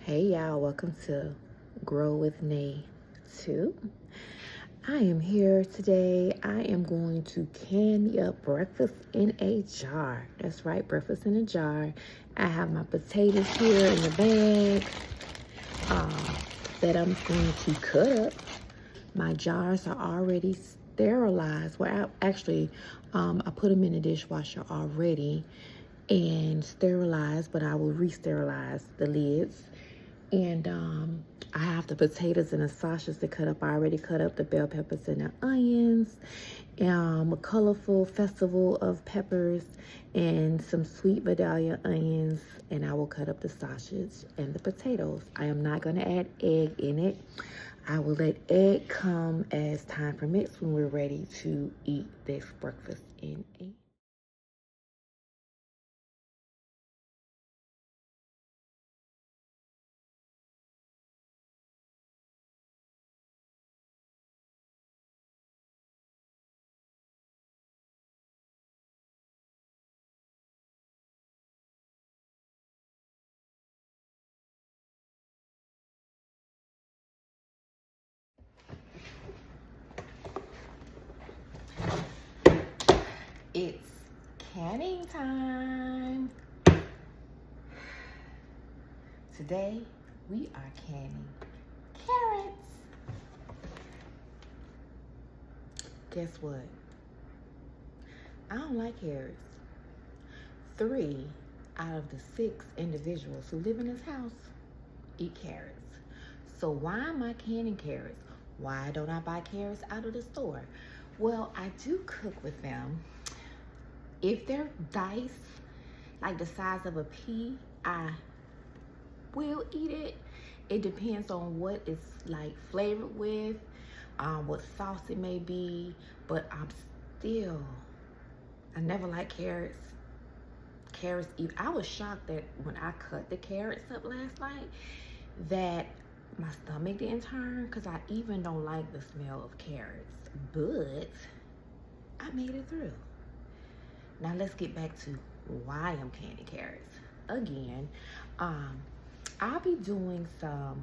Hey y'all, welcome to Grow with Nay 2. I am here today. I am going to can me up breakfast in a jar. That's right, breakfast in a jar. I have my potatoes here in the bag that I'm going to cut up. My jars are already sterilized. Well, I put them in the dishwasher already and sterilized, but I will re-sterilize the lids. And I have the potatoes and the sausages to cut up. I already cut up the bell peppers and the onions, a colorful festival of peppers, and some sweet Vidalia onions. And I will cut up the sausage and the potatoes. I am not going to add egg in it. I will let egg come as time permits when we're ready to eat this breakfast in a It's canning time. Today, we are canning carrots. Guess what? I don't like carrots. 3 out of the 6 individuals who live in this house eat carrots. So why am I canning carrots? Why don't I buy carrots out of the store? Well, I do cook with them. If they're diced, like the size of a pea, I will eat it. It depends on what it's like flavored with, what sauce it may be, but I never like carrots. I was shocked that when I cut the carrots up last night that my stomach didn't turn, because I even don't like the smell of carrots, but I made it through. Now let's get back to why I'm canning carrots. Again, I'll be doing some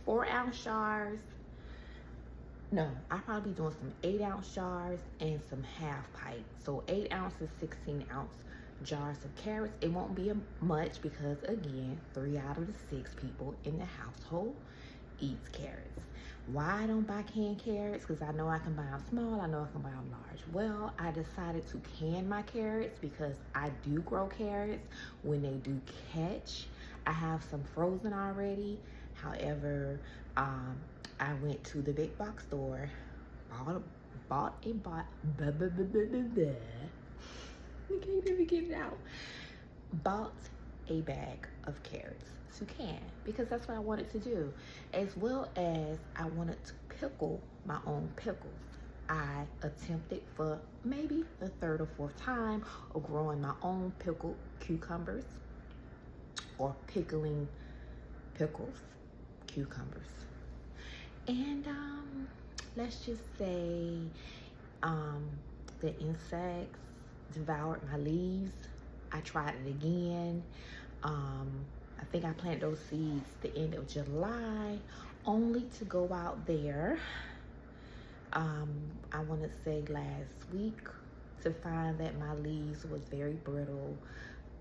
4-ounce jars. No, I'll probably be doing some 8-ounce jars and some half pipe. So 8 ounces, 16-ounce jars of carrots. It won't be much because, again, 3 out of the 6 people in the household eats carrots. Why I don't buy canned carrots? Because I know I can buy them small, I know I can buy them large. Well, I decided to can my carrots because I do grow carrots when they do catch. I have some frozen already. However, I went to the big box store, bought I can't even get it out. Bought a bag of carrots to can because that's what I wanted to do, as well as I wanted to pickle my own pickles. I attempted for maybe the 3rd or 4th time of growing my own pickled cucumbers or pickling pickles, cucumbers. And let's just say the insects devoured my leaves. I tried it again. I think I planted those seeds the end of July, only to go out there, I want to say last week, to find that my leaves was very brittle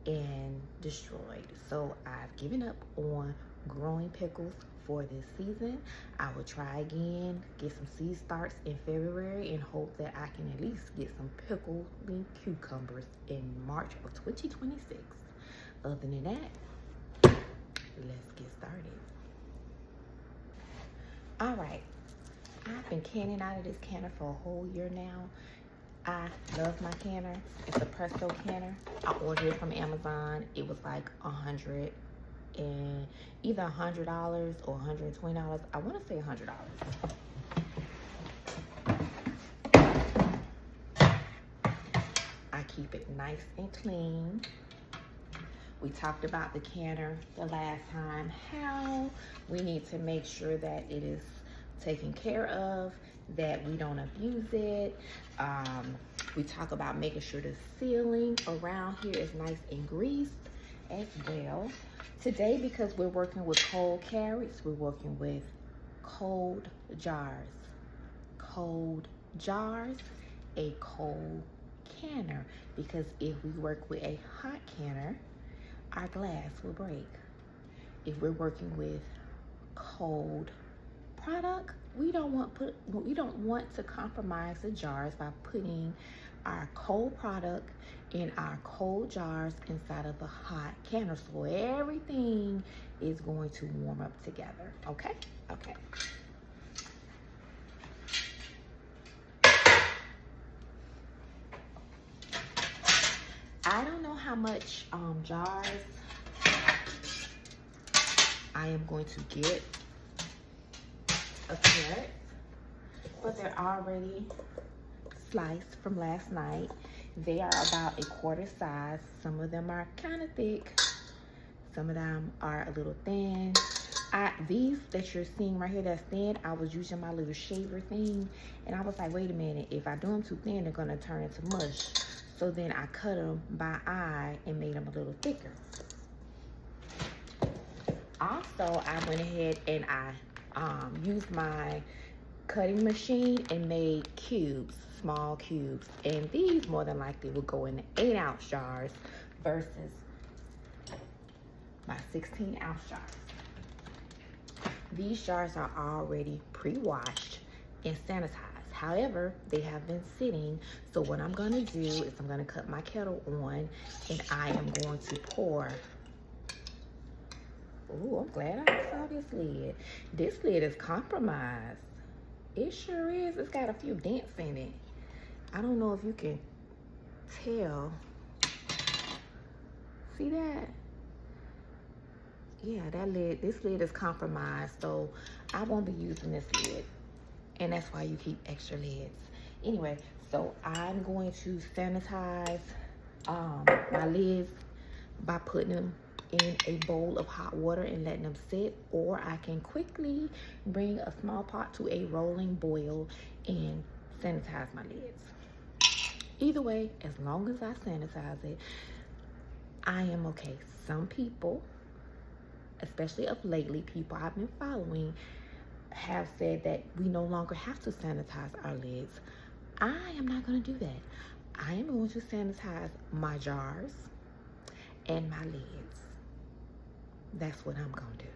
and destroyed. So I've given up on growing pickles for this season. I will try again, get some seed starts in February, and hope that I can at least get some pickling cucumbers in March of 2026. Other than that, let's get started. All right, I've been canning out of this canner for a whole year now. I love my canner. It's a Presto canner. I ordered it from Amazon. It was like either $100 or $120. I want to say $100. I keep it nice and clean. We talked about the canner the last time, how we need to make sure that it is taken care of, that we don't abuse it. We talk about making sure the ceiling around here is nice and greased as well. Today, because we're working with cold carrots, we're working with cold jars. Cold jars, a cold canner. Because if we work with a hot canner, our glass will break. If we're working with cold product, we don't want to compromise the jars by putting our cold product in our cold jars inside of the hot canner, so everything is going to warm up together. Okay. I don't know how much jars I am going to get of carrots, but they're already sliced from last night. They are about a quarter size. Some of them are kind of thick. Some of them are a little thin. These that you're seeing right here that's thin, I was using my little shaver thing, and I was like, wait a minute, if I do them too thin, they're gonna turn into mush. So then I cut them by eye and made them a little thicker. Also, I went ahead and I used my cutting machine and made cubes, small cubes. And these more than likely will go in 8-ounce jars versus my 16-ounce jars. These jars are already pre-washed and sanitized. However, they have been sitting. So what I'm gonna do is I'm gonna cut my kettle on and I am going to pour. Oh, I'm glad I saw this lid. This lid is compromised. It sure is. It's got a few dents in it. I don't know if you can tell. See that? Yeah, this lid is compromised, so I won't be using this lid. And that's why you keep extra lids. Anyway, so I'm going to sanitize my lids by putting them in a bowl of hot water and letting them sit, or I can quickly bring a small pot to a rolling boil and sanitize my lids. Either way, as long as I sanitize it, I am okay. Some people, especially of lately, people I've been following, have said that we no longer have to sanitize our lids. I am not going to do that. I am going to sanitize my jars and my lids. That's what I'm going to do.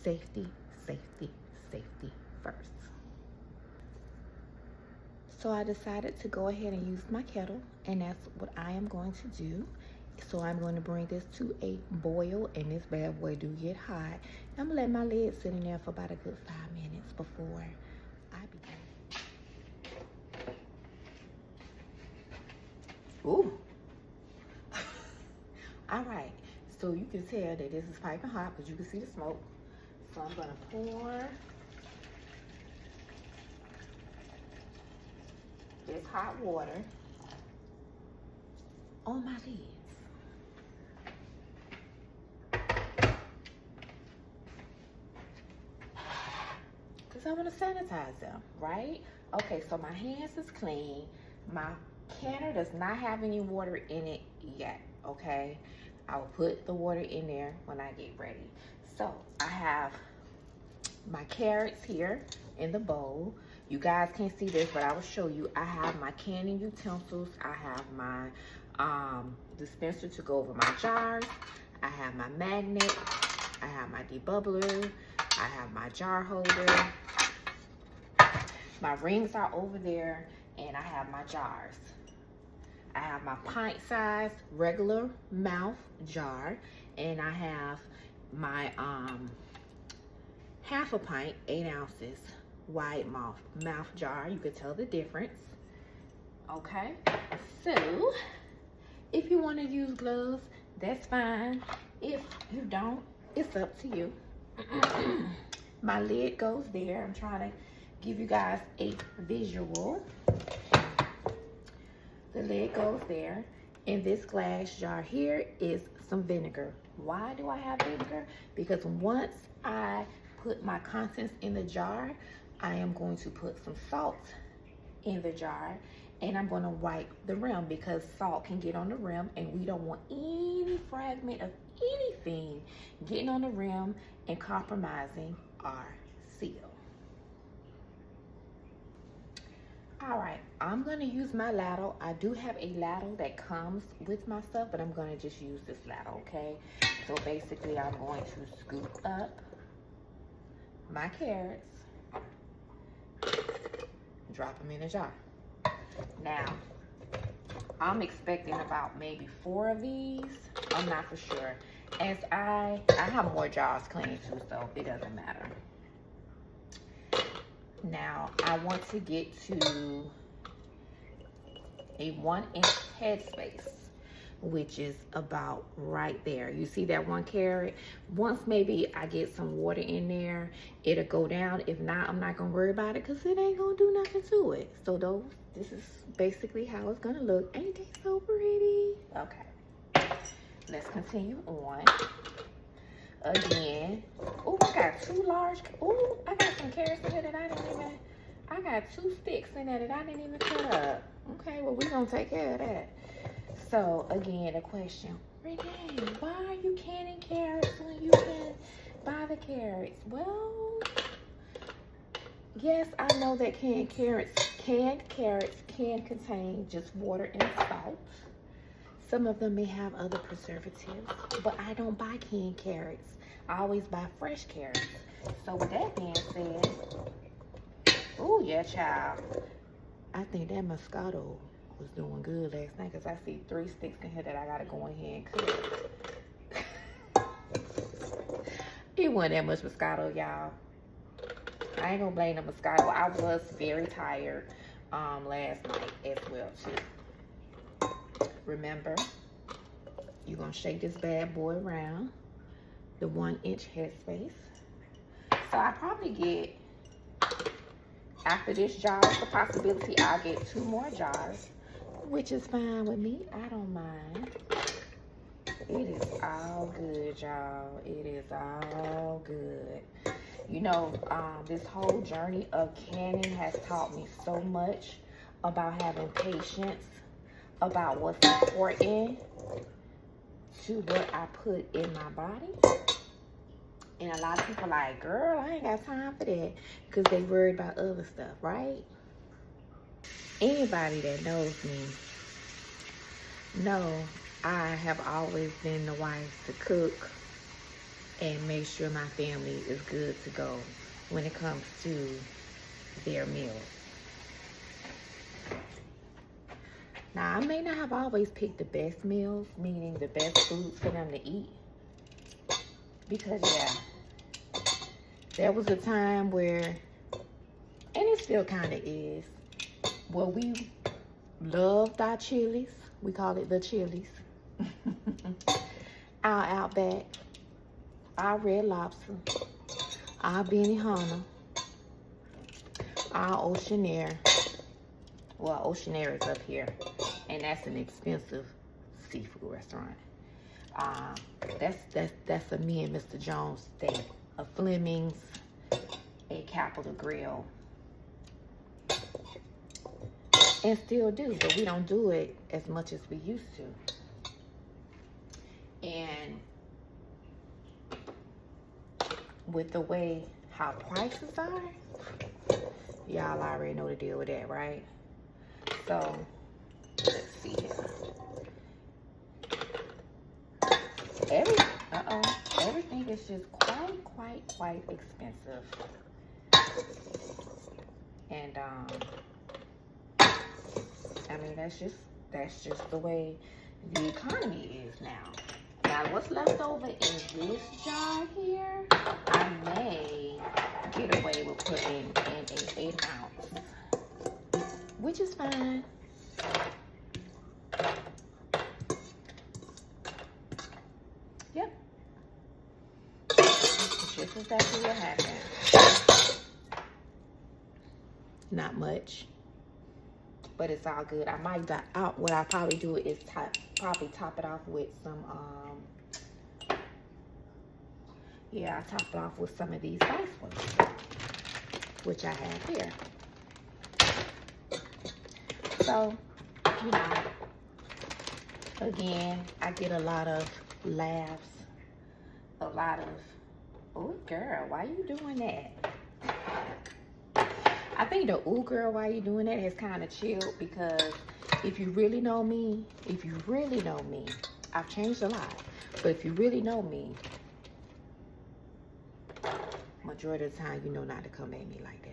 Safety, safety, safety first. So I decided to go ahead and use my kettle, and that's what I am going to do. So I'm going to bring this to a boil, and this bad boy do get hot. I'm gonna let my lid sit in there for about a good 5 minutes before I begin. Ooh. All right, so you can tell that this is piping hot because you can see the smoke. So I'm gonna pour this hot water on my lids. Because I want to sanitize them, right? Okay, so my hands is clean. My canner does not have any water in it yet, okay? I will put the water in there when I get ready. So I have my carrots here in the bowl. You guys can't see this, but I will show you. I have my canning utensils. I have my dispenser to go over my jars. I have my magnet. I have my debubbler. I have my jar holder. My rings are over there, and I have my jars. I have my pint-sized regular mouth jar, and I have my half a pint, 8 ounces, wide mouth jar. You can tell the difference. Okay, so if you want to use gloves, that's fine. If you don't, it's up to you. My lid goes there. I'm trying to give you guys a visual. The lid goes there. In this glass jar here is some vinegar. Why do I have vinegar? Because once I put my contents in the jar, I am going to put some salt in the jar, And I'm going to wipe the rim because salt can get on the rim, and we don't want any fragment of anything getting on the rim and compromising our seal. All right, I'm going to use my ladle. I do have a ladle that comes with my stuff, but I'm going to just use this ladle, okay? So basically, I'm going to scoop up my carrots, drop them in a jar. Now, I'm expecting about maybe 4 of these. I'm not for sure. As I have more jars cleaning too, so it doesn't matter. Now, I want to get to a 1-inch headspace, which is about right there. You see that 1 carrot? Once maybe I get some water in there, it'll go down. If not, I'm not gonna worry about it because it ain't gonna do nothing to it. So this is basically how it's gonna look. Ain't they so pretty? Okay, let's continue on. Again, oh, I got 2 large, oh, I got some carrots in here that I got 2 sticks in there that I didn't even cut up. Okay, well, we're gonna take care of that. So, again, a question, Renee, why are you canning carrots when you can buy the carrots? Well, yes, I know that canned carrots can contain just water and salt. Some of them may have other preservatives, but I don't buy canned carrots. I always buy fresh carrots. So with that being said, oh yeah, child. I think that Moscato was doing good last night because I see 3 sticks in here that I gotta go in here and cook. It wasn't that much Moscato, y'all. I ain't gonna blame the Moscato. I was very tired last night as well too. Remember, you're gonna shake this bad boy around the 1-inch headspace. So I probably get, after this jar, it's a possibility I'll get 2 more jars, which is fine with me. I don't mind. It is all good, y'all. It is all good. You know, this whole journey of canning has taught me so much about having patience, about what's important to what I put in my body. And a lot of people like, girl, I ain't got time for that, because they worried about other stuff, right? Anybody that knows me know I have always been the wife to cook and make sure my family is good to go when it comes to their meals. Now, I may not have always picked the best meals, meaning the best foods for them to eat. Because, yeah, there was a time where, and it still kind of is, where we loved our chilies. We call it the chilies. Our Outback, our Red Lobster, our Benihana, our Oceanaire. Well, Oceanaire is up here, and that's an expensive seafood restaurant. That's a me and Mr. Jones steak, a Fleming's, a Capital Grill, and still do, but we don't do it as much as we used to. And with the way how prices are, y'all already know the deal with that, right? So, let's see here. Everything is just quite expensive. And, I mean, that's just the way the economy is now. Now, what's left over in this jar here, I may get away with putting in an 8 ounce, which is fine. Yep. It's just exactly what happened. Not much, but it's all good. I might what I'll probably do is probably top it off with some I top it off with some of these ice ones, which I have here. So, you know, again, I get a lot of laughs, a lot of, oh girl, why you doing that? I think the ooh girl, why you doing that has kind of chilled, because if you really know me, I've changed a lot, but if you really know me, majority of the time, you know not to come at me like that.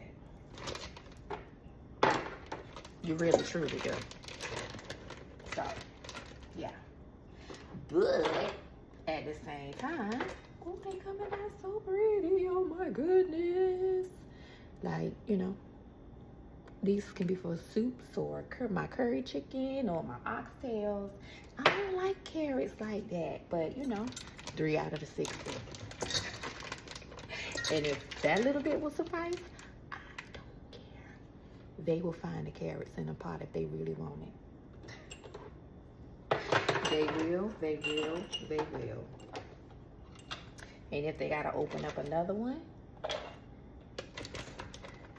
You really, truly do. So, yeah. But at the same time, oh, they coming out so pretty. Oh my goodness. Like, you know, these can be for soups or my curry chicken or my oxtails. I don't like carrots like that, but you know, 3 out of the 60. And if that little bit will suffice, I don't care. They will find the carrots in a pot if they really want it. They will. And if they gotta open up another one,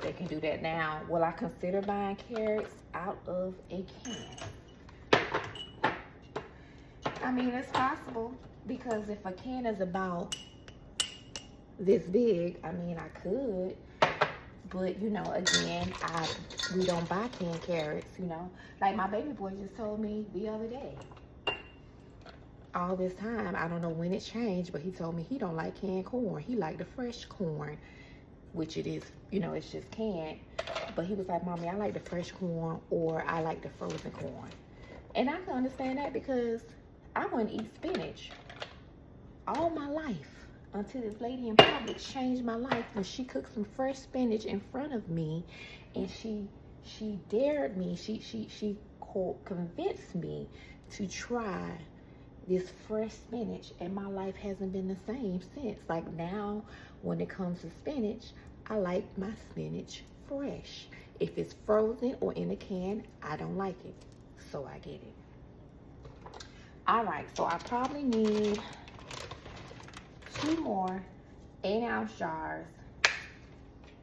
they can do that now. Will I consider buying carrots out of a can? I mean, it's possible, because if a can is about this big, I mean, I could. But, you know, again, we don't buy canned carrots, you know. Like my baby boy just told me the other day. All this time, I don't know when it changed, but he told me he don't like canned corn. He like the fresh corn, which it is, you know, it's just canned. But he was like, Mommy, I like the fresh corn, or I like the frozen corn. And I can understand that, because I wouldn't eat spinach all my life until this lady in Publix changed my life when she cooked some fresh spinach in front of me, and she dared me, she convinced me to try this fresh spinach, and my life hasn't been the same since. Like now, when it comes to spinach, I like my spinach fresh. If it's frozen or in a can, I don't like it, so I get it. All right, so I probably need 2 more 8-ounce jars,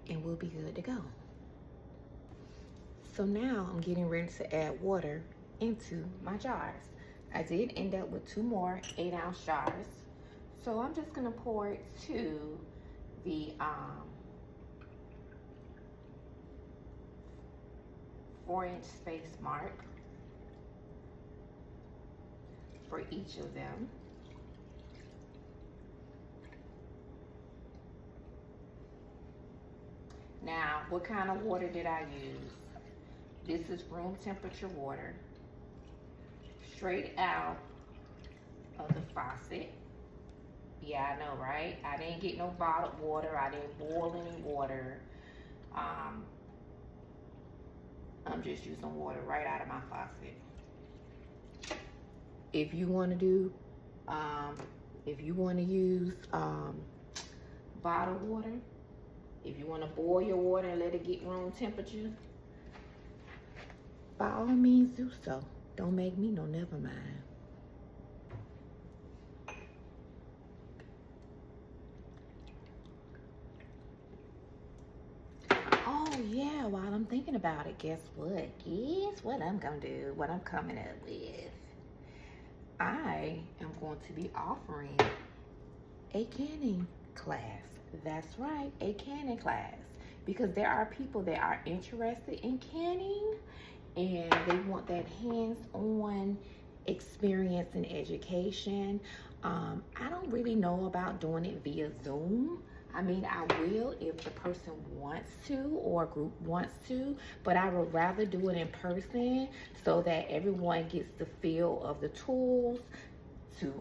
and we'll be good to go. So now I'm getting ready to add water into my jars. I did end up with 2 more 8-ounce jars. So I'm just gonna pour it to the 4-inch space mark for each of them. Now, what kind of water did I use? This is room temperature water, straight out of the faucet. Yeah, I know, right? I didn't get no bottled water. I didn't boil any water. I'm just using water right out of my faucet. If you want to do, if you want to use bottled water, if you want to boil your water and let it get room temperature, by all means do so. Don't make me no never mind. Oh yeah, while I'm thinking about it, guess what? Guess what I'm gonna do, what I'm coming up with. I am going to be offering a canning class. That's right, a canning class. Because there are people that are interested in canning, and they want that hands-on experience and education. I don't really know about doing it via Zoom. I mean, I will if the person wants to or a group wants to, but I would rather do it in person so that everyone gets the feel of the tools, to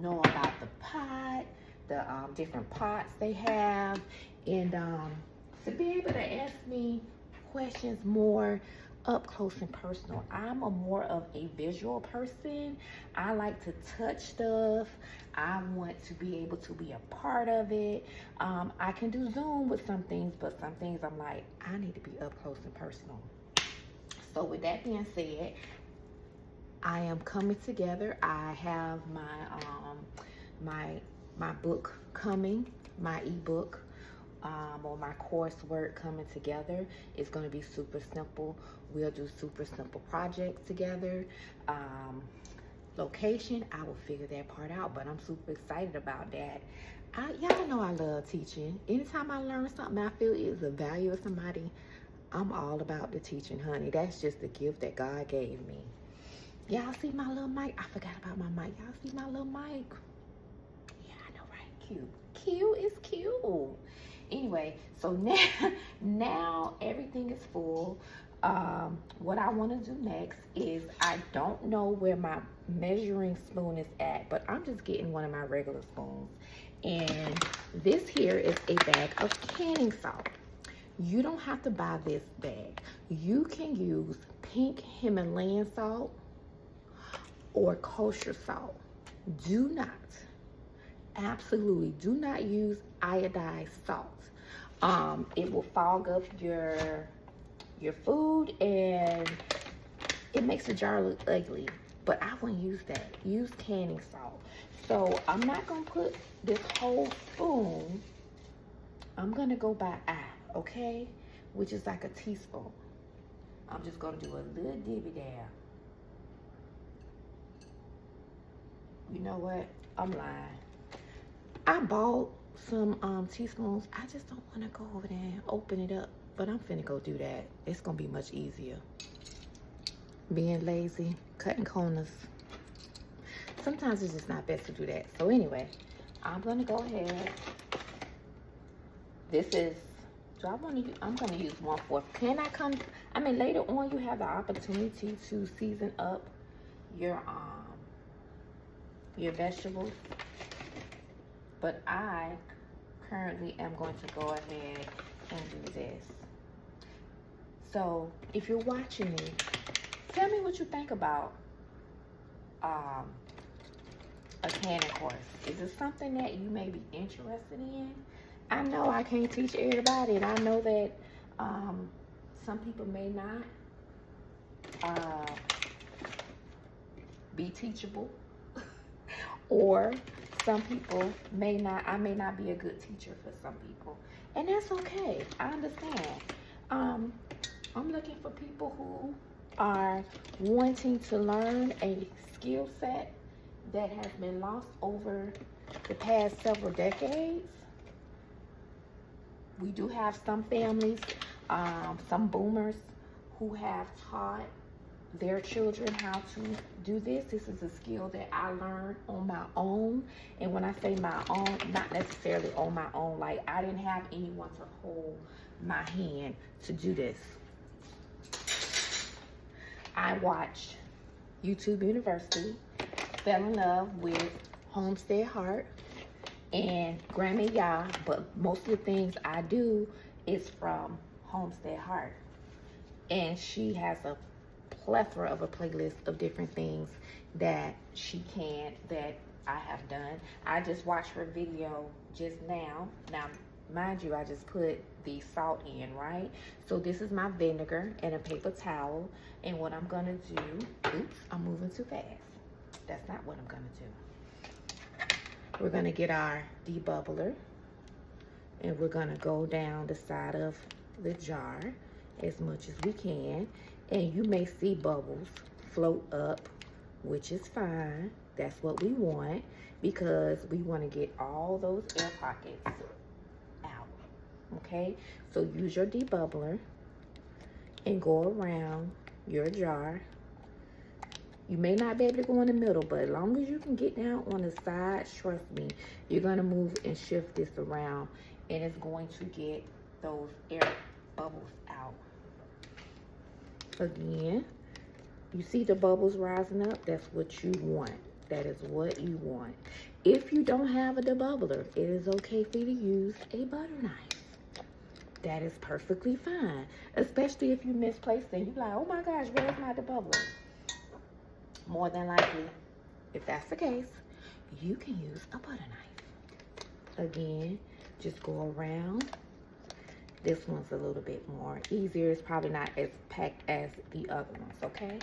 know about the pot, the different pots they have, and to be able to ask me questions more up close and personal. I'm more of a visual person. I like to touch stuff. I want to be able to be a part of it. I can do Zoom with some things, but some things I'm like, I need to be up close and personal. So with that being said, I am coming together. I have my my book coming, my ebook. or my coursework coming together, it's going to be super simple. We'll do super simple projects together. Location, I will figure that part out, but I'm super excited about that. Y'all know I love teaching. Anytime I learn something I feel is of value of somebody, I'm all about the teaching, honey. That's just the gift that God gave me. Y'all see my little mic? I forgot about my mic. Y'all see my little mic? Yeah, I know, right? Cute. Cute is cute. Anyway, so now everything is full. What I want to do next is, I don't know where my measuring spoon is at, but I'm just getting one of my regular spoons. And this here is a bag of canning salt. You don't have to buy this bag. You can use pink Himalayan salt or kosher salt. Do not, absolutely do not use iodized salt. It will fog up your food and it makes the jar look ugly. But I wouldn't use that. Use canning salt. So I'm not gonna put this whole spoon. I'm gonna go by eye, okay? Which is like a teaspoon. I'm just gonna do a little dibby dab. You know what? I'm lying. I bought some teaspoons. I just don't want to go over there and open it up. But I'm finna go do that. It's gonna be much easier. Being lazy, cutting corners. Sometimes it's just not best to do that. So anyway, I'm gonna go ahead. This is, I'm gonna use 1/4. Can I come, I mean, later on you have the opportunity to season up your vegetables. But I currently am going to go ahead and do this. So if you're watching me, tell me what you think about a canning course. Is it something that you may be interested in? I know I can't teach everybody, and I know that some people may not be teachable, or some people may not, I may not be a good teacher for some people, and that's okay. I understand. I'm looking for people who are wanting to learn a skill set that has been lost over the past several decades. We do have some families, some boomers who have taught their children how to do this. This is a skill that I learned on my own. And when I say my own, not necessarily on my own, like I didn't have anyone to hold my hand to do this. I watched YouTube University, fell in love with Homestead Heart and Grammy Ya, but most of the things I do is from Homestead Heart. And she has a plethora of a playlist of different things that that I have done. I just watched her video just now. Now, mind you, I just put the salt in, right? So this is my vinegar and a paper towel. And what I'm gonna do, oops, I'm moving too fast. That's not what I'm gonna do. We're gonna get our debubbler and we're gonna go down the side of the jar as much as we can. And you may see bubbles float up, which is fine. That's what we want, because we want to get all those air pockets out. Okay, so use your debubbler and go around your jar. You may not be able to go in the middle, but as long as you can get down on the sides, trust me, you're going to move and shift this around, and it's going to get those air bubbles out. Again, you see the bubbles rising up? That's what you want. That is what you want. If you don't have a debubbler, it is okay for you to use a butter knife. That is perfectly fine, especially if you misplaced it. You're like, oh my gosh, where's my debubbler? More than likely, if that's the case, you can use a butter knife. Again, just go around. This one's a little bit more easier. It's probably not as packed as the other ones, okay?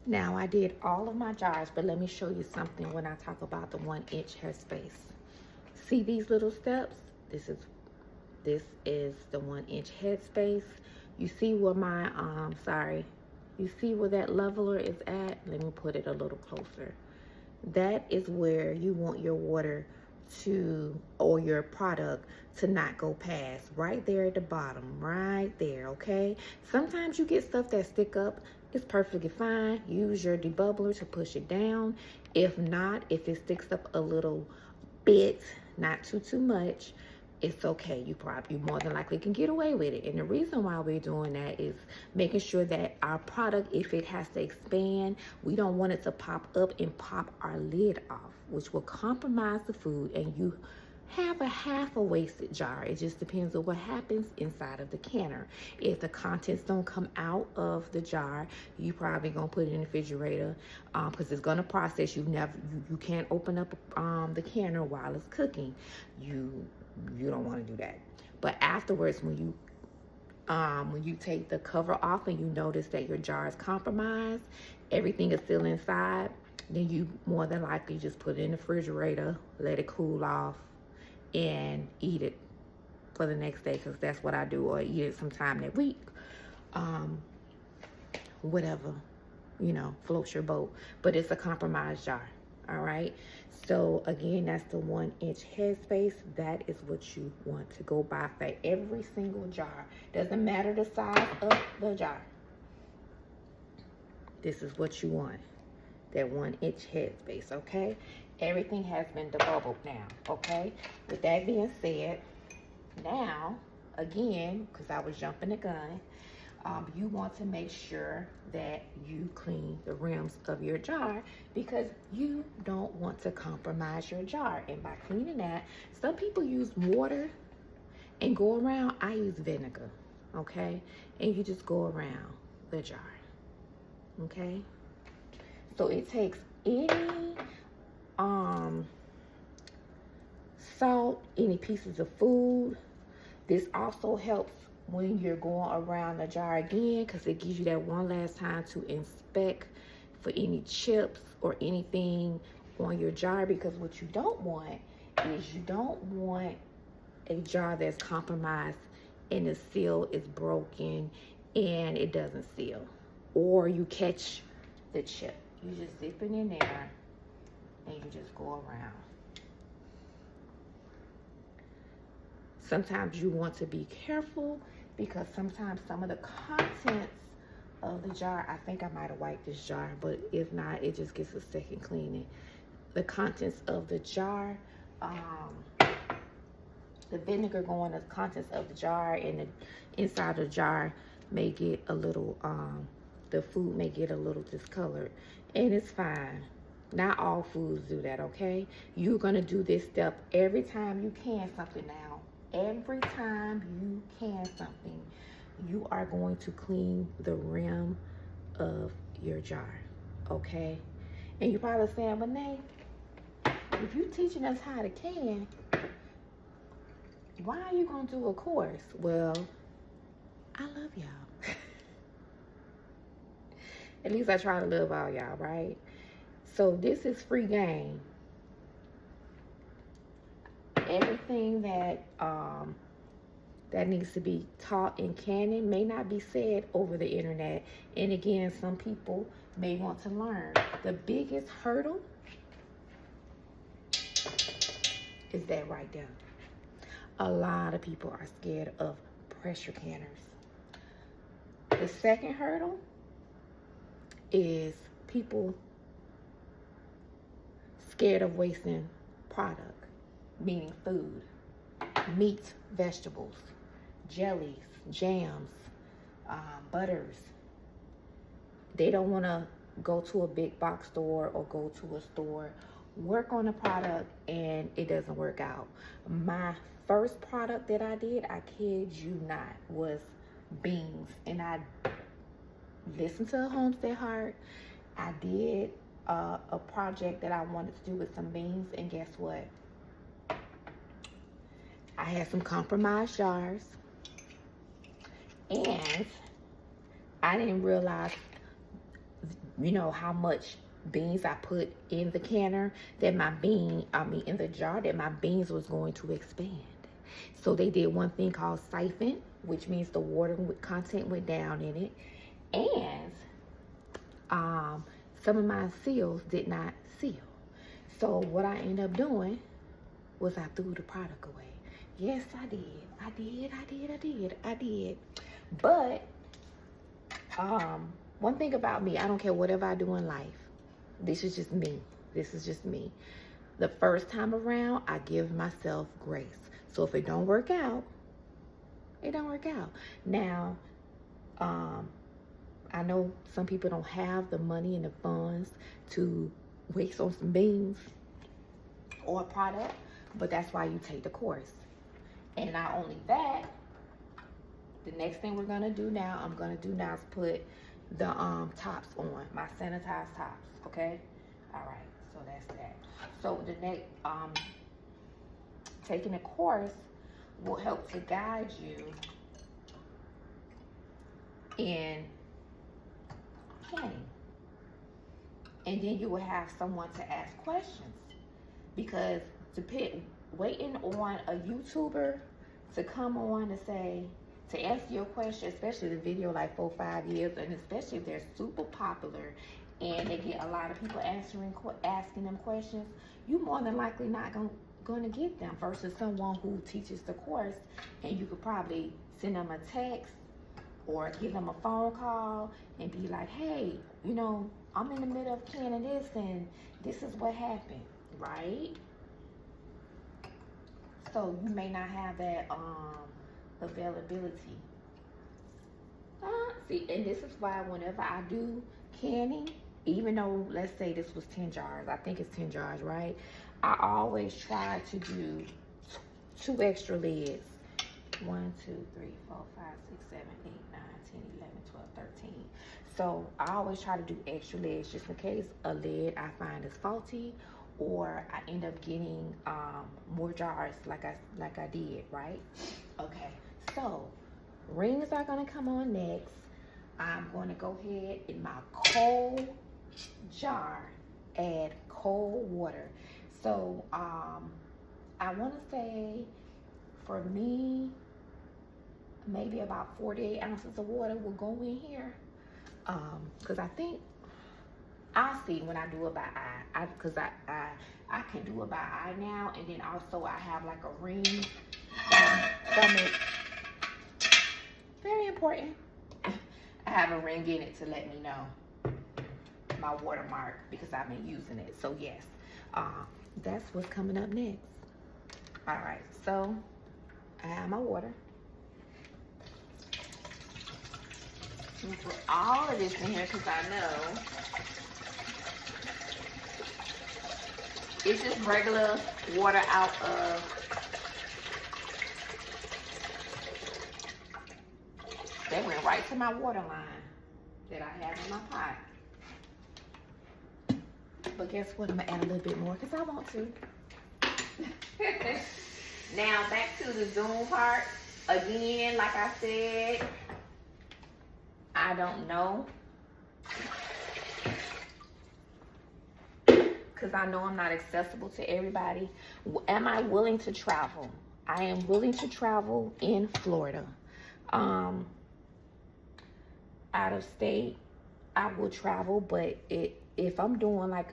Now, I did all of my jars, but let me show you something when I talk about the 1-inch headspace. See these little steps? This is the 1-inch headspace. You see where my you see where that leveler is at? Let me put it a little closer. That is where you want your water to, or your product to not go past. Right there at the bottom, right there, okay? Sometimes you get stuff that stick up. It's perfectly fine. Use your debubbler to push it down. If not, if it sticks up a little bit, not too much, it's okay. You more than likely can get away with it. And the reason why we're doing that is making sure that our product, if it has to expand, we don't want it to pop up and pop our lid off, which will compromise the food, and you have a half a wasted jar. It just depends on what happens inside of the canner. If the contents don't come out of the jar, you probably gonna put it in the refrigerator because it's gonna process. You can't open up the canner while it's cooking. You don't want to do that. But afterwards, when you take the cover off and you notice that your jar is compromised, everything is still inside, then you more than likely just put it in the refrigerator, let it cool off, and eat it for the next day, because that's what I do, or eat it sometime that week. Whatever, floats your boat. But it's a compromised jar, all right? So again, that's the 1-inch headspace. That is what you want to go by for every single jar. Doesn't matter the size of the jar. This is what you want. That 1-inch headspace, okay? Everything has been debubbled now, okay? With that being said, now, again, because I was jumping the gun, you want to make sure that you clean the rims of your jar, because you don't want to compromise your jar. And by cleaning that, some people use water and go around. I use vinegar, okay? And you just go around the jar, okay? So it takes any salt, any pieces of food. This also helps when you're going around the jar again, because it gives you that one last time to inspect for any chips or anything on your jar. Because what you don't want is, you don't want a jar that's compromised and the seal is broken and it doesn't seal, or you catch the chip. You just zip it in there and you just go around. Sometimes you want to be careful, because sometimes some of the contents of the jar, I think I might have wiped this jar, but if not, it just gets a second cleaning. The contents of the jar, the vinegar going to the contents of the jar, and the inside of the jar may get a little, the food may get a little discolored, and it's fine. Not all foods do that, okay? You're gonna do this step every time you can something now. Every time you can something, you are going to clean the rim of your jar, okay? And you're probably saying, but Nay, if you're teaching us how to can, why are you gonna do a course? Well, I love y'all. At least I try to love all y'all, right? So this is free game. Everything that that needs to be taught in Canon may not be said over the internet. And again, some people may want to learn. The biggest hurdle is that right there. A lot of people are scared of pressure canners. The second hurdle is people scared of wasting product. Meaning food, meat, vegetables, jellies, jams, butters. They don't want to go to a big box store or go to a store, work on a product, and it doesn't work out. My first product that I did, I kid you not, was beans. And I listened to Homestead Heart. I did a project that I wanted to do with some beans, and guess what? I had some compromised jars, and I didn't realize, how much beans I put in the canner, that in the jar, that my beans was going to expand. So they did one thing called siphon, which means the water content went down in it. And some of my seals did not seal. So what I ended up doing was I threw the product away. Yes, I did. I did. But one thing about me, I don't care whatever I do in life. This is just me. The first time around, I give myself grace. So if it don't work out, it don't work out. Now, I know some people don't have the money and the funds to waste on some beans or a product, but that's why you take the course. And not only that, the next thing we're gonna do now, is put the tops on, my sanitized tops, okay? All right, so that's that. So the next, taking the course will help to guide you in canning. And then you will have someone to ask questions, because waiting on a YouTuber to come on to answer your question, especially the video like 4 or 5 years, and especially if they're super popular and they get a lot of people asking them questions, you more than likely not going to get them, versus someone who teaches the course, and you could probably send them a text or give them a phone call and be like, hey, I'm in the middle of canning this and this is what happened, right? So you may not have that availability. See, and this is why whenever I do canning, even though, let's say this was 10 jars, I think it's 10 jars, right? I always try to do 2 extra lids. 1, 2, 3, 4, 5, 6, 7, 8, 9, 10, 11, 12, 13. So I always try to do extra lids just in case a lid I find is faulty, or I end up getting more jars like I did, right? Okay, so rings are gonna come on next. I'm gonna go ahead in my cold jar, add cold water. So I wanna say, for me, maybe about 48 ounces of water will go in here. Because I think, I'll see when I do it by eye. Because I can do it by eye now. And then also I have like a ring. Stomach. Very important. I have a ring in it to let me know my watermark, because I've been using it. So yes, that's what's coming up next. All right, so I have my water. I'm gonna put all of this in here because I know it's just regular water out of, they went right to my water line that I have in my pot. But guess what? I'm gonna add a little bit more because I want to. Now back to the Zoom part. Again, like I said, I don't know, because I know I'm not accessible to everybody. Am I willing to travel? I am willing to travel in Florida. Out of state, I will travel, but if I'm doing like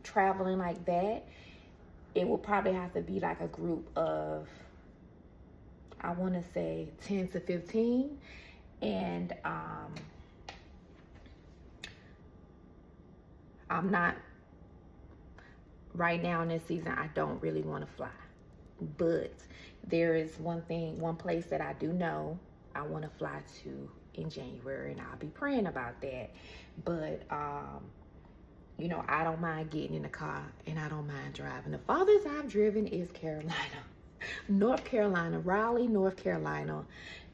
traveling like that, it will probably have to be like a group of, I want to say 10 to 15. And I'm not, right now in this season, I don't really want to fly. But there is one place that I do know I want to fly to in January, and I'll be praying about that. But you know, I don't mind getting in the car, and I don't mind driving. The farthest I've driven is Carolina. North Carolina, Raleigh, North Carolina.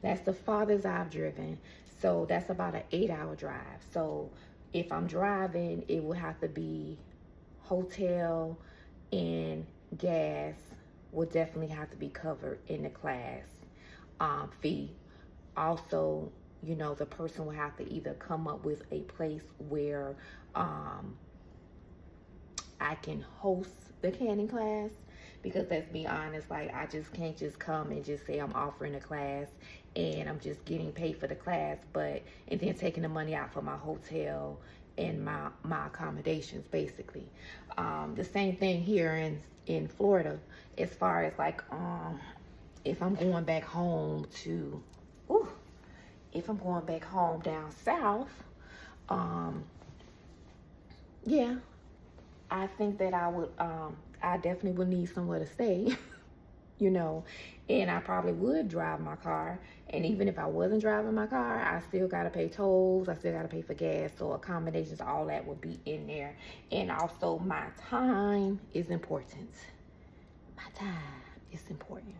That's the farthest I've driven. So that's about an 8-hour drive. So if I'm driving, it will have to be hotel, and gas will definitely have to be covered in the class fee. Also, you know, the person will have to either come up with a place where I can host the canning class, because let's be honest, like I just can't just come and just say I'm offering a class and I'm just getting paid for the class, and then taking the money out for my hotel and my accommodations, basically. The same thing here in Florida, as far as like if I'm going back home to, if I'm going back home down south, yeah, I think that I definitely would need somewhere to stay, you know, and I probably would drive my car. And even if I wasn't driving my car, I still got to pay tolls. I still got to pay for gas. So accommodations, all that would be in there. And also my time is important. My time is important.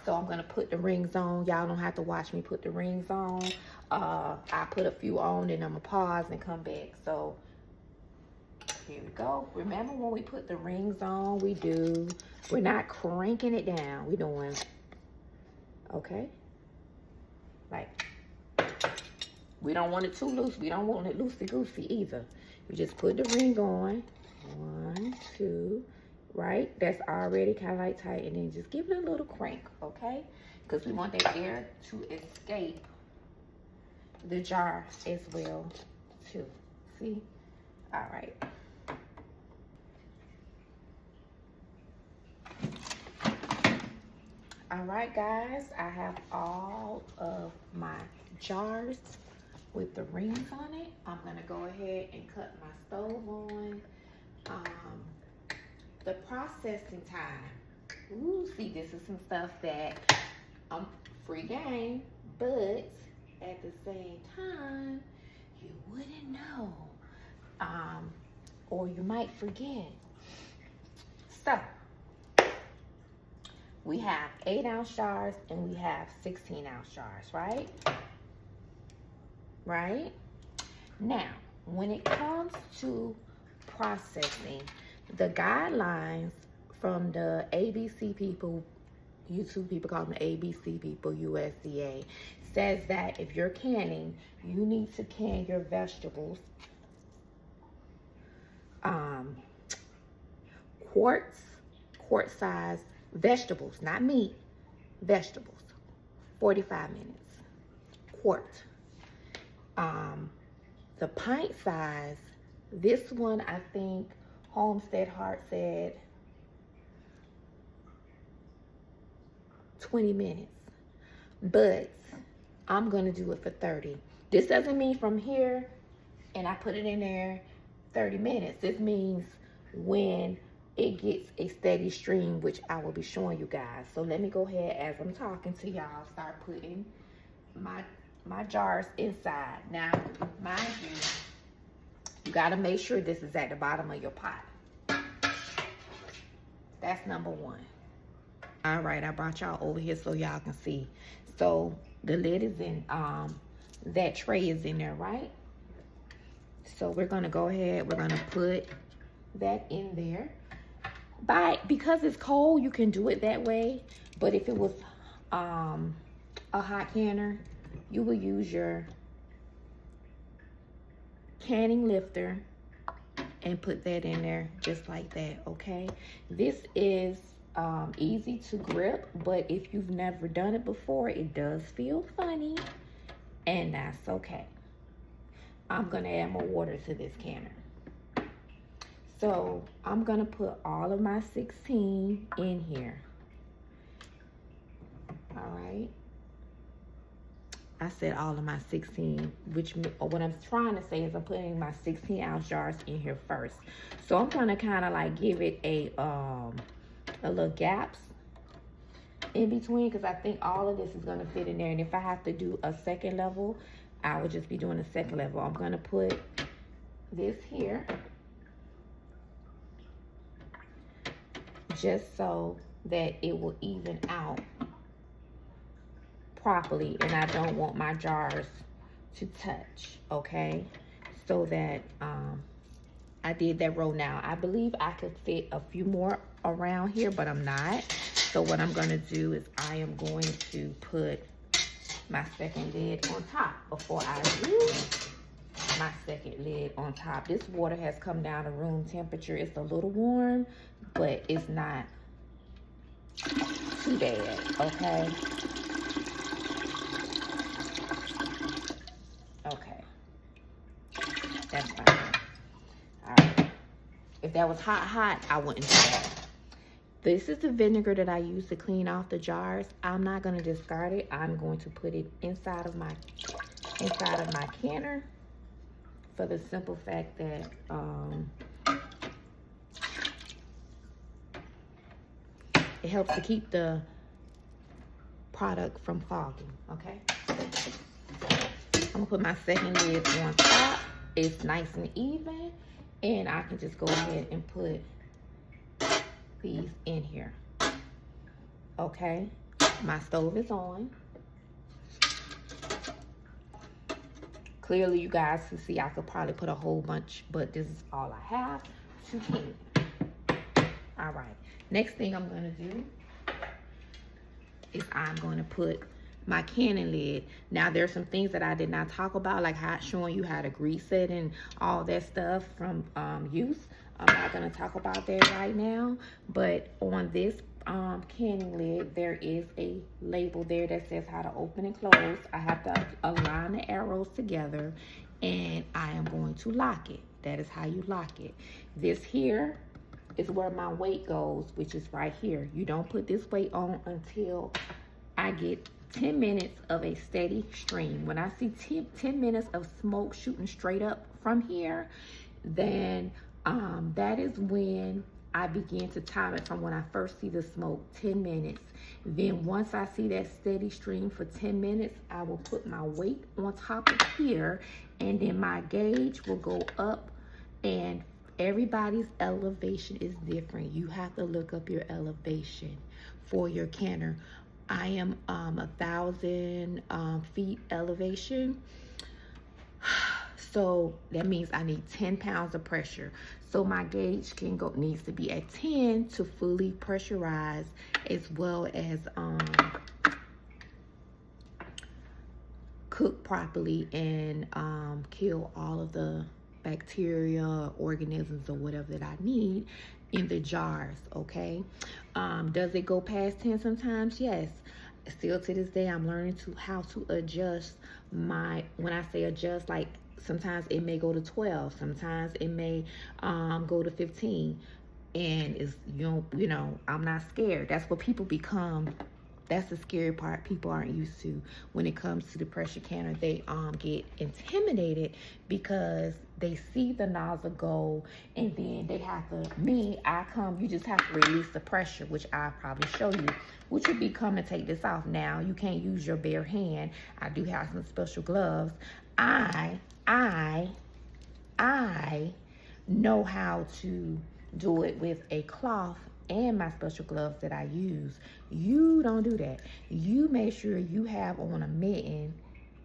So I'm going to put the rings on. Y'all don't have to watch me put the rings on. I put a few on and I'm going to pause and come back. So here we go. Remember when we put the rings on, we're not cranking it down. We're doing, okay? Like, we don't want it too loose. We don't want it loosey-goosey either. We just put the ring on. 1, 2, right? That's already kind of like tight. And then just give it a little crank, okay? Because we want that air to escape the jar as well, too. See? All right. All right, guys, I have all of my jars with the rings on it. I'm gonna go ahead and cut my stove on. The processing time. Ooh, see, this is some stuff that free game, but at the same time, you wouldn't know, or you might forget. So, we have 8-ounce jars and we have 16-ounce jars, right? Right? Now, when it comes to processing, the guidelines from the ABC people, YouTube people call them the ABC people, USDA, says that if you're canning, you need to can your vegetables quart size vegetables, not meat, vegetables, 45 minutes, quart. The pint size, this one, I think Homestead Heart said 20 minutes, but I'm gonna do it for 30. This doesn't mean from here and I put it in there 30 minutes. This means when it gets a steady stream, which I will be showing you guys. So let me go ahead, as I'm talking to y'all, start putting my jars inside. Now, mind you gotta make sure this is at the bottom of your pot. That's number one. All right, I brought y'all over here so y'all can see. So the lid is in, that tray is in there, right? So we're gonna go ahead, we're gonna put that in there. Because it's cold, you can do it that way. But if it was a hot canner, you will use your canning lifter and put that in there just like that, okay? This is easy to grip, but if you've never done it before, it does feel funny, and that's okay. I'm gonna add more water to this canner. So I'm gonna put all of my 16 in here. All right. I said all of my 16, what I'm trying to say is I'm putting my 16-ounce jars in here first. So I'm gonna kind of like give it a little gaps in between, because I think all of this is gonna fit in there. And if I have to do a second level, I will just be doing a second level. I'm gonna put this here, just so that it will even out properly, and I don't want my jars to touch, okay? So that I did that row. Now I believe I could fit a few more around here, but I'm not. So what I'm gonna do is I am going to put my second lid on top before I my second lid on top. This water has come down to room temperature. It's a little warm, but it's not too bad, okay? Okay, that's fine. All right. If that was hot, I wouldn't do that. This is the vinegar that I use to clean off the jars. I'm not going to discard it. I'm going to put it inside of my canner for the simple fact that it helps to keep the product from fogging, okay? I'm gonna put my second lid on top. It's nice and even, and I can just go ahead and put these in here. Okay, my stove is on. Clearly, you guys can see I could probably put a whole bunch, but this is all I have to can. All right, next thing I'm gonna do is I'm gonna put my canning lid. Now there's some things that I did not talk about, like showing you how to grease it and all that stuff from use. I'm not gonna talk about that right now, but on this canning lid, there is a label there that says how to open and close. I have to align the arrows together, and I am going to lock it. That is how you lock it. This here is where my weight goes, which is right here. You don't put this weight on until I get 10 minutes of a steady stream. When I see 10 minutes of smoke shooting straight up from here, then that is when I begin to time it from when I first see the smoke, 10 minutes. Then once I see that steady stream for 10 minutes, I will put my weight on top of here, and then my gauge will go up, and everybody's elevation is different. You have to look up your elevation for your canner. I am 1,000 feet elevation. So that means I need 10 pounds of pressure. So my gauge needs to be at 10 to fully pressurize, as well as cook properly and kill all of the bacteria, organisms, or whatever that I need in the jars, okay? Does it go past 10 sometimes? Yes. Still to this day, I'm learning how to adjust when I say adjust, like sometimes it may go to 12, sometimes it may go to 15, and it's, you know, I'm not scared. That's what people become. That's the scary part people aren't used to when it comes to the pressure canner. They get intimidated because they see the nozzle go, and then they have to, you just have to release the pressure, which I'll probably show you, which would be come and take this off. Now, you can't use your bare hand. I do have some special gloves. I know how to do it with a cloth and my special gloves that I use. You don't do that. You make sure you have on a mitten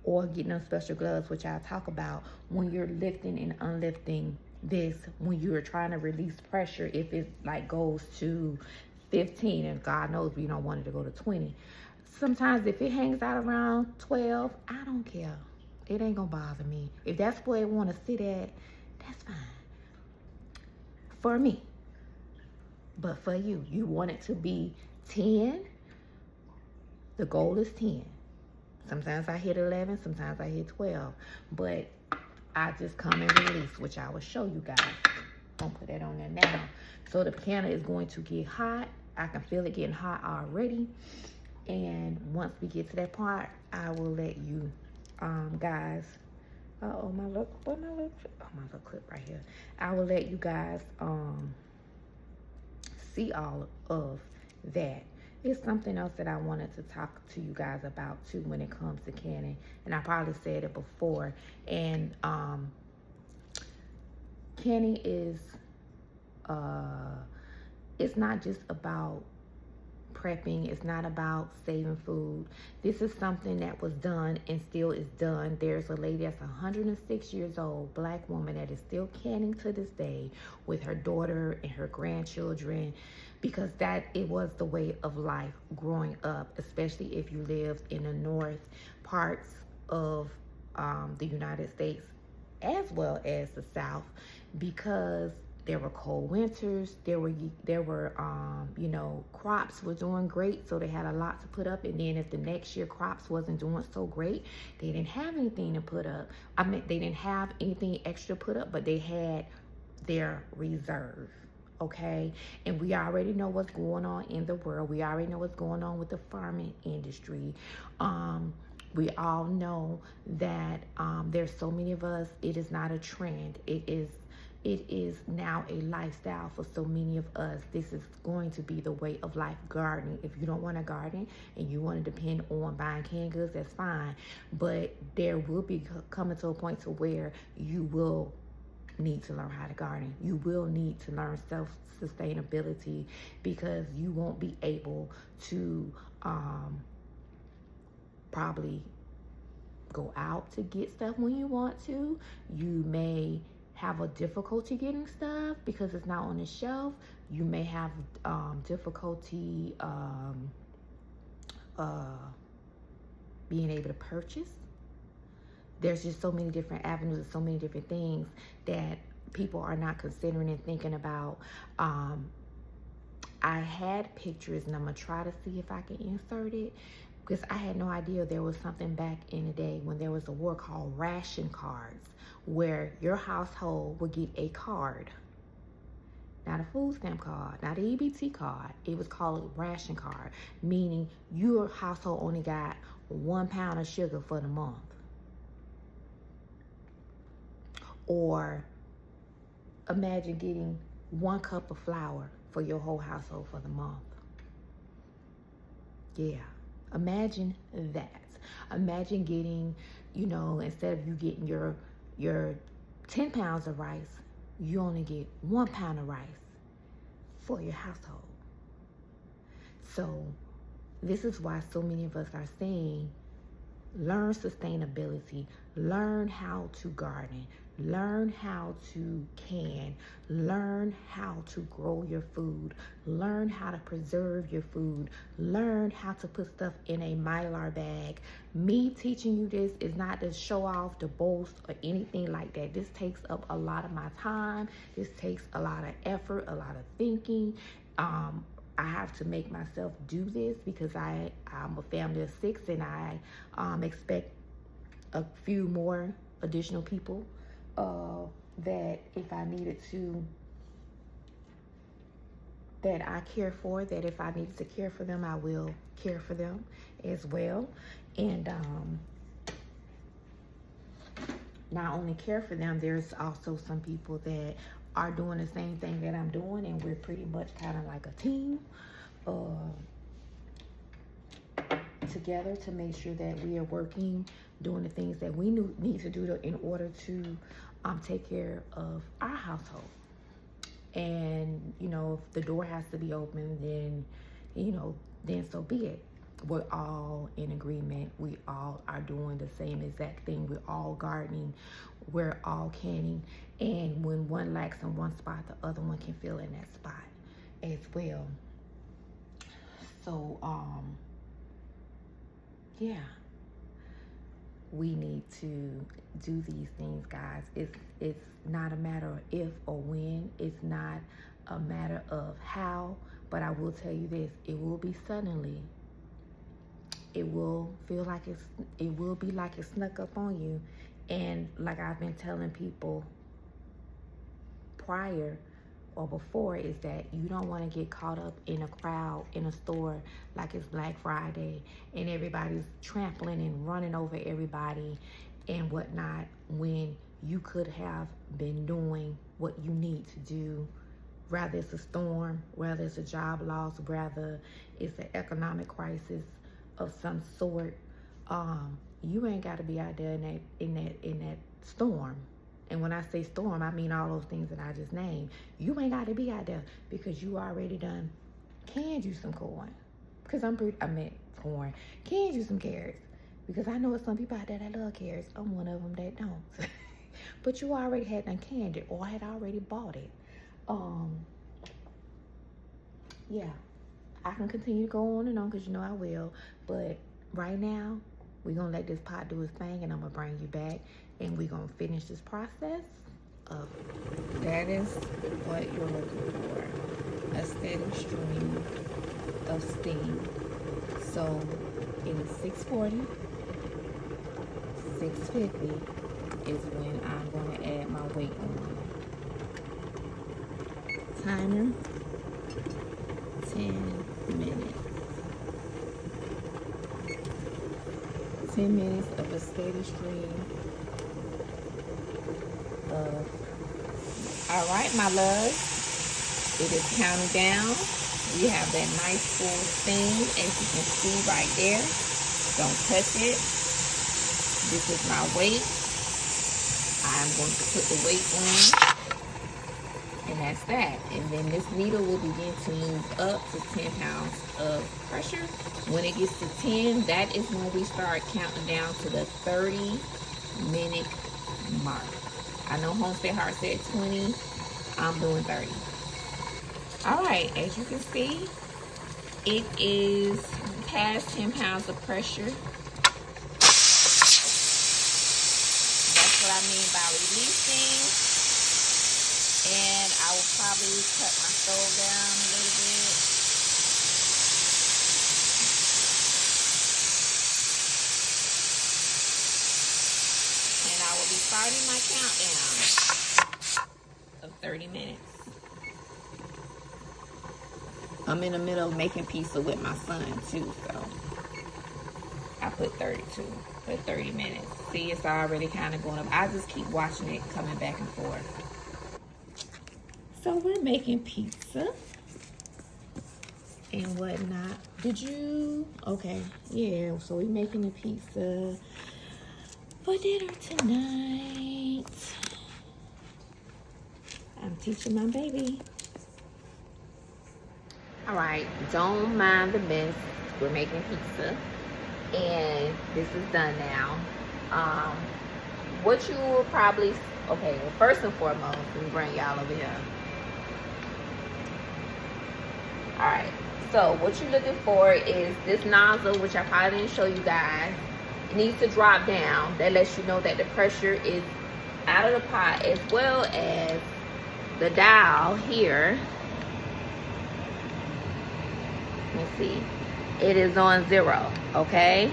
or getting those special gloves, which I'll talk about when you're lifting and unlifting this, when you're trying to release pressure. If it like goes to 15, and God knows we don't want it to go to 20. Sometimes if it hangs out around 12, I don't care. It ain't gonna bother me. If that's where it want to sit at, that's fine for me. But for you, you want it to be 10. The goal is 10. Sometimes I hit 11, sometimes I hit 12. But I just come and release, which I will show you guys. I'm gonna put that on there now. So the canner is going to get hot. I can feel it getting hot already. And once we get to that part, I will let you guys, my little clip right here. I will let you guys see all of that. It's something else that I wanted to talk to you guys about too when it comes to canning, and I probably said it before. And canning is it's not just about prepping. It's not about saving food. This is something that was done and still is done. There's a lady that's 106 years old, black woman, that is still canning to this day with her daughter and her grandchildren, because it was the way of life growing up, especially if you lived in the north parts of the United States. as well as the South, because there were cold winters. There were you know, crops were doing great, so they had a lot to put up. And then if the next year crops wasn't doing so great, they didn't have anything to put up. I mean, they didn't have anything extra put up, but they had their reserve. Okay, and we already know what's going on in the world. We already know what's going on with the farming industry. We all know that there's so many of us. It is not a trend. It is now a lifestyle for so many of us. This is going to be the way of life, gardening. If you don't want to garden and you want to depend on buying canned goods, that's fine. But there will be coming to a point to where you will need to learn how to garden. You will need to learn self-sustainability, because you won't be able to probably go out to get stuff when you want to. You may have a difficulty getting stuff because it's not on the shelf. You may have difficulty being able to purchase. There's just so many different avenues and so many different things that people are not considering and thinking about. I had pictures, and I'm gonna try to see if I can insert it, because I had no idea there was something back in the day when there was a war called ration cards, where your household would get a card, not a food stamp card, not an EBT card. It was called a ration card, meaning your household only got 1 pound of sugar for the month. Or imagine getting 1 cup of flour for your whole household for the month. Yeah, imagine that. Imagine getting, you know, instead of you getting your 10 pounds of rice, you only get 1 pound of rice for your household. So this is why so many of us are saying, learn sustainability, learn how to garden, learn how to can, learn how to grow your food, learn how to preserve your food, learn how to put stuff in a Mylar bag. Me teaching you this is not to show off, to boast, or anything like that. This takes up a lot of my time. This takes a lot of effort, a lot of thinking. I have to make myself do this because I'm a family of 6, and I expect a few more additional people that if I needed to, that I care for, that if I needed to care for them, I will care for them as well. And not only care for them, there's also some people that are doing the same thing that I'm doing, and we're pretty much kind of like a team together to make sure that we are working, doing the things that we need to do in order to take care of our household. And, you know, if the door has to be open, then, you know, then so be it. We're all in agreement. We all are doing the same exact thing. We're all gardening. We're all canning. And when one lacks in one spot, the other one can fill in that spot as well. So, yeah, we need to do these things, guys. It's not a matter of if or when. It's not a matter of how. But I will tell you this: it will be suddenly. It will feel like it will be like it snuck up on you. And like I've been telling people prior or before, is that you don't want to get caught up in a crowd in a store like it's Black Friday and everybody's trampling and running over everybody and whatnot, when you could have been doing what you need to do. Rather it's a storm, whether it's a job loss, rather it's an economic crisis of some sort, you ain't got to be out there in that storm. And when I say storm, I mean all those things that I just named. You ain't got to be out there because you already done canned you some corn. Because I meant corn. Canned you some carrots. Because I know it's some people out there that love carrots. I'm one of them that don't. But you already had done canned it or had already bought it. Yeah. I can continue to go on and on because you know I will. But right now, we're going to let this pot do its thing, and I'm going to bring you back and we're gonna finish this process up. That is what you're looking for, a steady stream of steam. So it is 640, 650 is when I'm gonna add my weight on. Timer, 10 minutes. 10 minutes of a steady stream of, all right, my loves, it is counting down. We have that nice full steam, as you can see right there. Don't touch it. This is my weight. I'm going to put the weight on, and that's that. And then this needle will begin to move up to 10 pounds of pressure. When it gets to 10, that is when we start counting down to the 30-minute mark. I know Homestead Heart said 20. I'm doing 30. All right, as you can see, it is past 10 pounds of pressure. That's what I mean by releasing. And I will probably cut my stove down a little bit. And I will be starting my countdown of 30 minutes. I'm in the middle of making pizza with my son too, so I put 32, put 30 minutes. See, it's already kind of going up. I just keep watching it coming back and forth. So we're making pizza and whatnot. Did you? Okay, yeah. So we're making the pizza for dinner tonight. I'm teaching my baby. All right, don't mind the mess. We're making pizza, and this is done now. What you will probably, okay, well, first and foremost, let me bring y'all over here. All right, so what you're looking for is this nozzle, which I probably didn't show you guys. It needs to drop down. That lets you know that the pressure is out of the pot, as well as the dial here. Let's see, it is on 0, okay?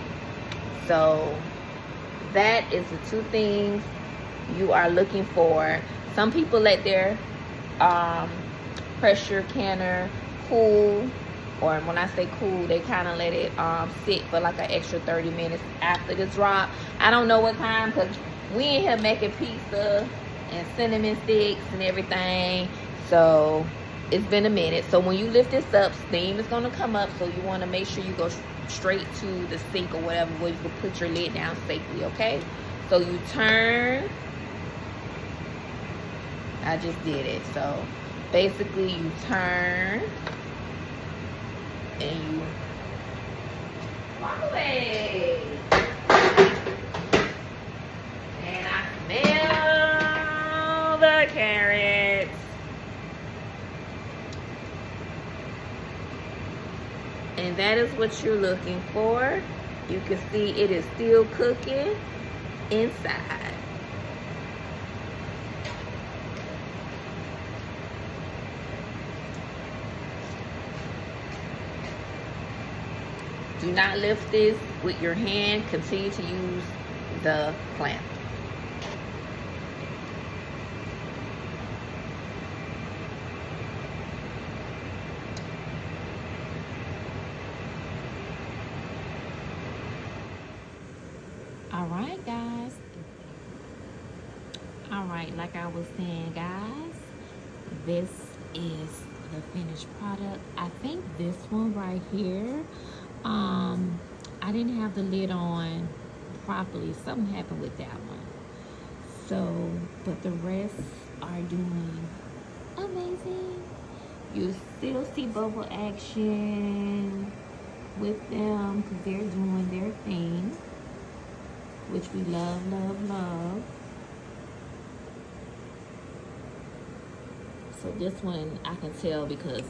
So that is the two things you are looking for. Some people let their pressure canner cool, or when I say cool, they kind of let it sit for like an extra 30 minutes after the drop. I don't know what time, because we in here making pizza and cinnamon sticks and everything, so it's been a minute. So when you lift this up, steam is going to come up, so you want to make sure you go straight to the sink or whatever, where you can put your lid down safely, okay? So you turn. I just did it. So basically you turn and you walk away. And I smell the carrots. And that is what you're looking for. You can see it is still cooking inside. Do not lift this with your hand. Continue to use the clamp. All right, guys. All right, like I was saying, guys, this is the finished product. I think this one right here, I didn't have the lid on properly. Something happened with that one. So, but the rest are doing amazing. You still see bubble action with them because they're doing their thing, which we love, love, love. So this one I can tell because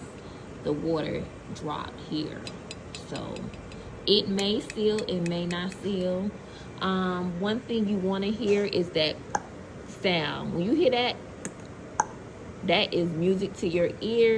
the water dropped here. So It may seal, it may not seal. One thing you want to hear is that sound. When you hear that, that is music to your ears.